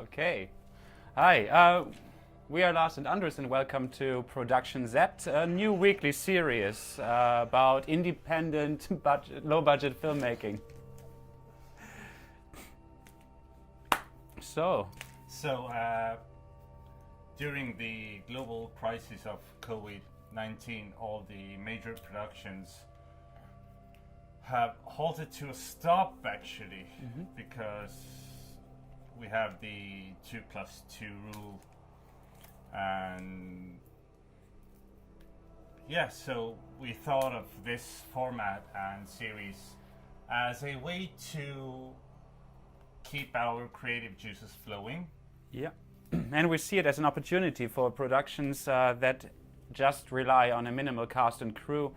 Okay. Hi, we are Lars and Andres, and welcome to Production Z, a new weekly series about independent, low-budget filmmaking. So, during the global crisis of COVID-19, all the major productions have halted to a stop, actually, because we have the 2+2 rule, and yeah, so we thought of this format and series as a way to keep our creative juices flowing. yeah. And we see it as an opportunity for productions that just rely on a minimal cast and crew,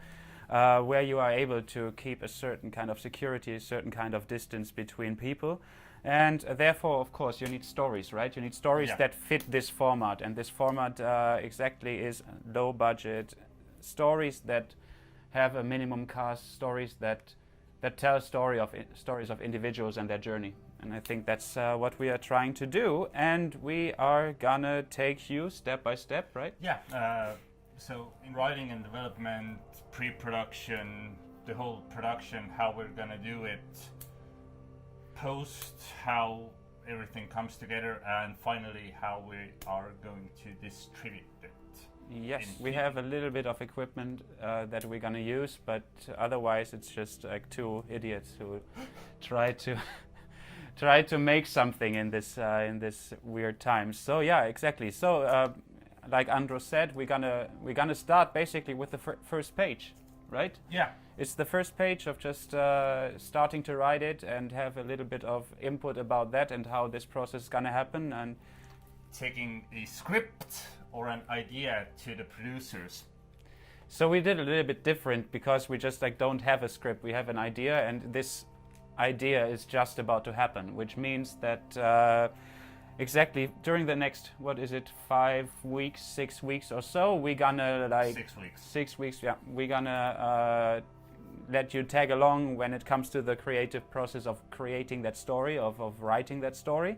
where you are able to keep a certain kind of security, a certain kind of distance between people. And therefore, of course, you need stories, right? You need stories that fit this format. And this format exactly is low budget stories that have a minimum cast, stories that tell stories of individuals and their journey. And I think that's what we are trying to do. And we are gonna take you step by step, right? Yeah. So in writing and development, pre-production, the whole production, how we're gonna do it, post, how everything comes together, and finally how we are going to distribute it. Yes, we have a little bit of equipment that we're gonna use, but otherwise it's just like two idiots who try to make something in this weird time. So yeah, exactly. So like Andros said, we're gonna start basically with the first page, right? Yeah. It's the first page of just starting to write it and have a little bit of input about that and how this process is gonna happen, and taking a script or an idea to the producers. So we did a little bit different because we just like don't have a script. We have an idea, and this idea is just about to happen, which means that exactly during the next, 5 weeks, 6 weeks or so, we're gonna 6 weeks. 6 weeks, yeah. We're gonna let you tag along when it comes to the creative process of creating that story, of writing that story.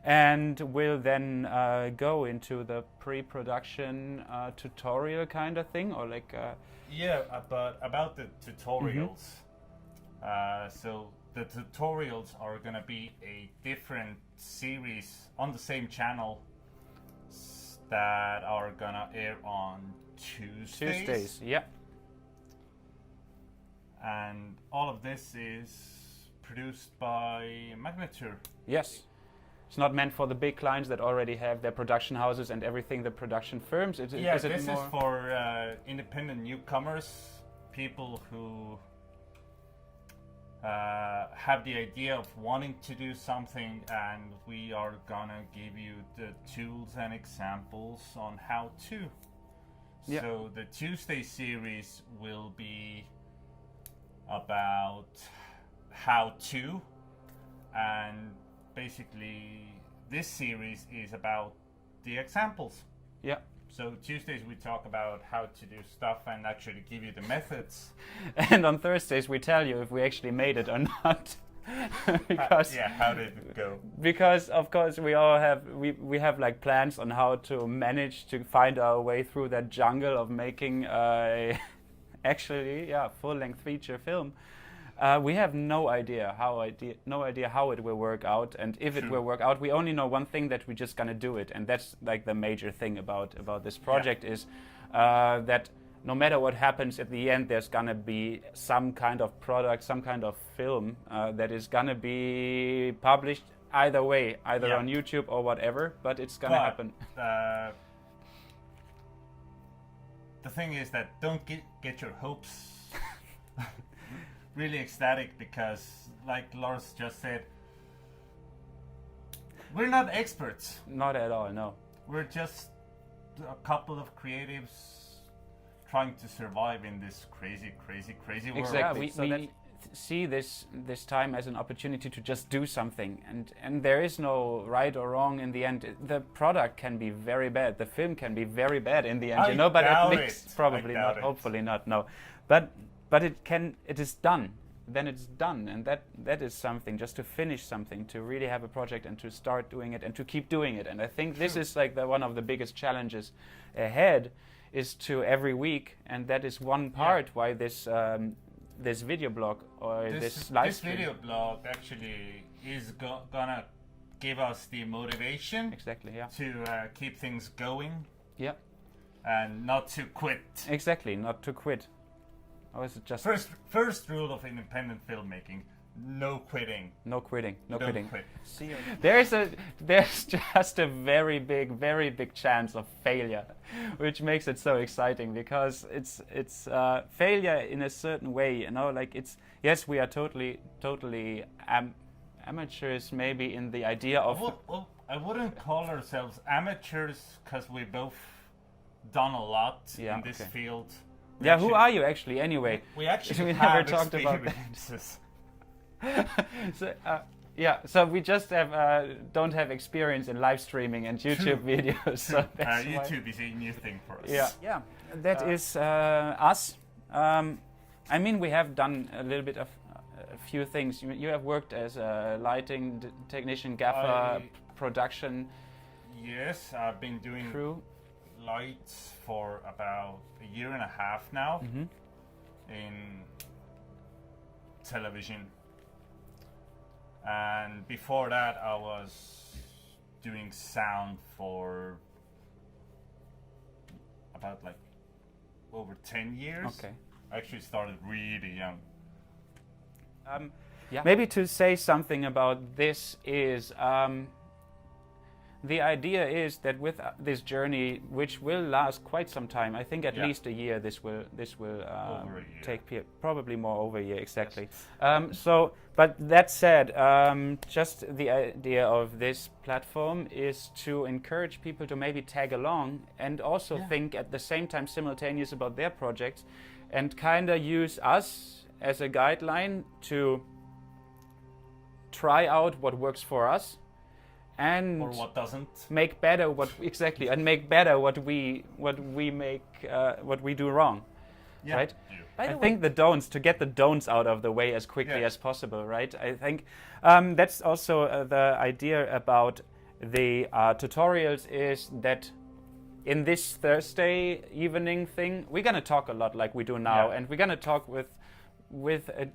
And we'll then go into the pre-production tutorial kind of thing, or like... but about the tutorials. So the tutorials are going to be a different series on the same channel that are going to air on Tuesdays. Tuesdays, yeah. And all of this is produced by Magnetuur. Yes. It's not meant for the big clients that already have their production houses and everything, the production firms. This is for independent newcomers, people who have the idea of wanting to do something, and we are gonna give you the tools and examples on how to. Yeah. So the Tuesday series will be about how to, and basically this series is about the examples. Yeah. So Tuesdays we talk about how to do stuff and actually give you the methods. And on Thursdays we tell you if we actually made it or not. Because how did it go? Because of course we all have we have like plans on how to manage to find our way through that jungle of making full-length feature film. We have no idea how it will work out, and if it will work out. We only know one thing, that we're just gonna do it, and that's like the major thing about this project is that no matter what happens at the end, there's gonna be some kind of product, some kind of film that is gonna be published either way, either on YouTube or whatever. But it's gonna happen. The thing is that don't get your hopes really ecstatic, because like Lars just said, we're not experts. Not at all, no. We're just a couple of creatives trying to survive in this crazy world. Exactly. We see this time as an opportunity to just do something, and there is no right or wrong in the end. The product can be very bad, the film can be very bad in the end, but at least probably not, hopefully not, no. But it is done. then it's done, and that is something, just to finish something, to really have a project and to start doing it and to keep doing it. And I think this is like one of the biggest challenges ahead, is to every week, and that is one part why this this video blog or this live stream. This video blog actually is gonna give us the motivation Exactly, yeah. to keep things going. Yeah. And not to quit. Exactly, not to quit. Or is it just first rule of independent filmmaking: no quitting. no quitting, no Don't quitting. quit. There's just a very big chance of failure, which makes it so exciting, because it's failure in a certain way, you know. Like, it's, yes, we are totally amateurs, maybe, in the idea of. Well, I wouldn't call ourselves amateurs, because we both done a lot in this field. Yeah, who are you actually anyway? We actually we have never talked about experiences. So, yeah, so we just don't have experience in live streaming and YouTube videos. So that's YouTube is a new thing for us. Yeah, that is us. I mean, we have done a little bit of a few things. You have worked as a lighting technician, gaffer, production. Yes, I've been doing crew. Lights for about a year and a half now in television, and before that I was doing sound for about like over 10 years. Okay. I actually started really young. Maybe to say something about this is the idea is that with this journey, which will last quite some time, I think at least a year, this will take probably more over a year, exactly. Yes. So, but that said, just the idea of this platform is to encourage people to maybe tag along and also think at the same time simultaneous about their projects, and kind of use us as a guideline to try out what works for us. And or what doesn't make better what we do wrong, right? I think the don'ts, to get the don'ts out of the way as quickly as possible, right? I think that's also the idea about the tutorials, is that in this Thursday evening thing, we're gonna talk a lot like we do now, and we're gonna talk with a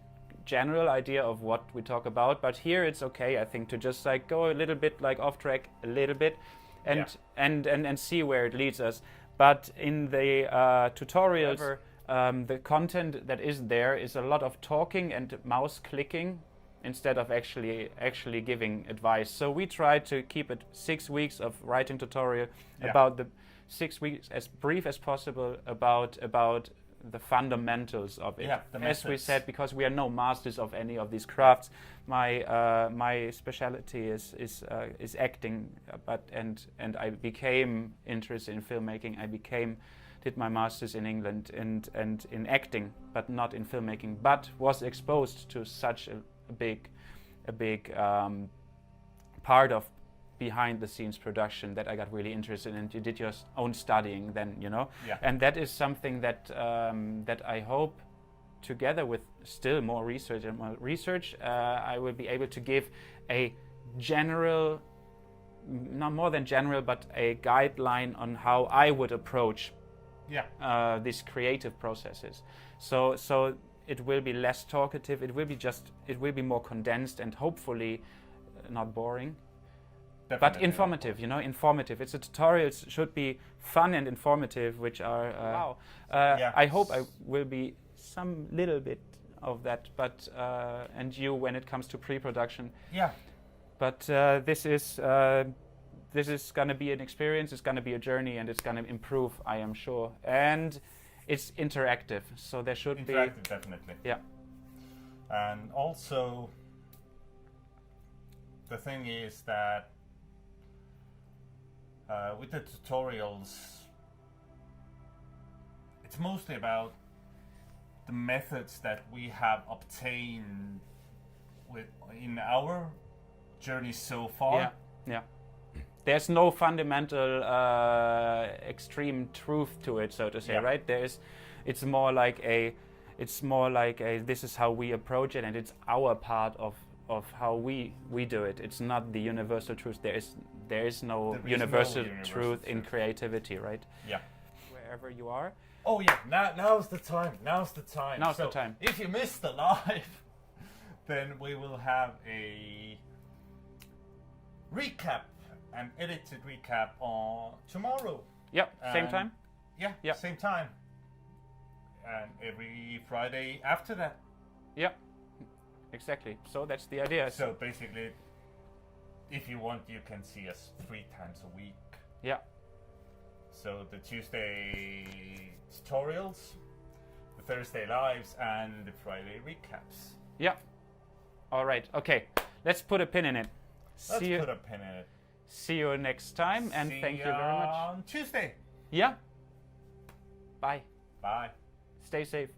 general idea of what we talk about, but here it's okay, I think, to just like go a little bit like off track a little bit and see where it leads us. But in the tutorials, the content that is there is a lot of talking and mouse clicking instead of actually giving advice. So we try to keep it 6 weeks of writing tutorial about the 6 weeks as brief as possible about the fundamentals of it. As we said, because we are no masters of any of these crafts. My specialty is acting, and I became interested in filmmaking. Did my masters in England and in acting, but not in filmmaking. But was exposed to such a big part of behind the scenes production that I got really interested in. You did your own studying then, you know, and that is something that that I hope, together with still more research, I will be able to give a general, not more than general, but a guideline on how I would approach these creative processes. So it will be less talkative. It will be more condensed and hopefully not boring. Definitely. But informative, you know, informative. It's a tutorials should be fun and informative, which are I hope I will be some little bit of that, but and you when it comes to pre-production. Yeah. But this is going to be an experience. It's going to be a journey, and it's going to improve, I am sure. And it's interactive, so there should be interactive, definitely. Yeah. And also, the thing is that with the tutorials, it's mostly about the methods that we have obtained in our journey so far. Yeah. There's no fundamental extreme truth to it, so to say, right? It's more like It's more like this is how we approach it, and it's our part of how we do it. It's not the universal truth. There is no universal truth in creativity, right? Yeah. Wherever you are. Oh yeah, now's the time. Now's the time. Now's the time. If you missed the live, then we will have a recap, an edited recap on tomorrow. Yep, same time? Yeah, same time. And every Friday after that. Yeah, exactly. So that's the idea. So basically, if you want, you can see us 3 times a week. Yeah. So the Tuesday tutorials, the Thursday lives, and the Friday recaps. Yeah. All right. Okay. Let's put a pin in it. Let's put a pin in it. See you next time, and thank you very much. On Tuesday. Yeah. Bye. Bye. Stay safe.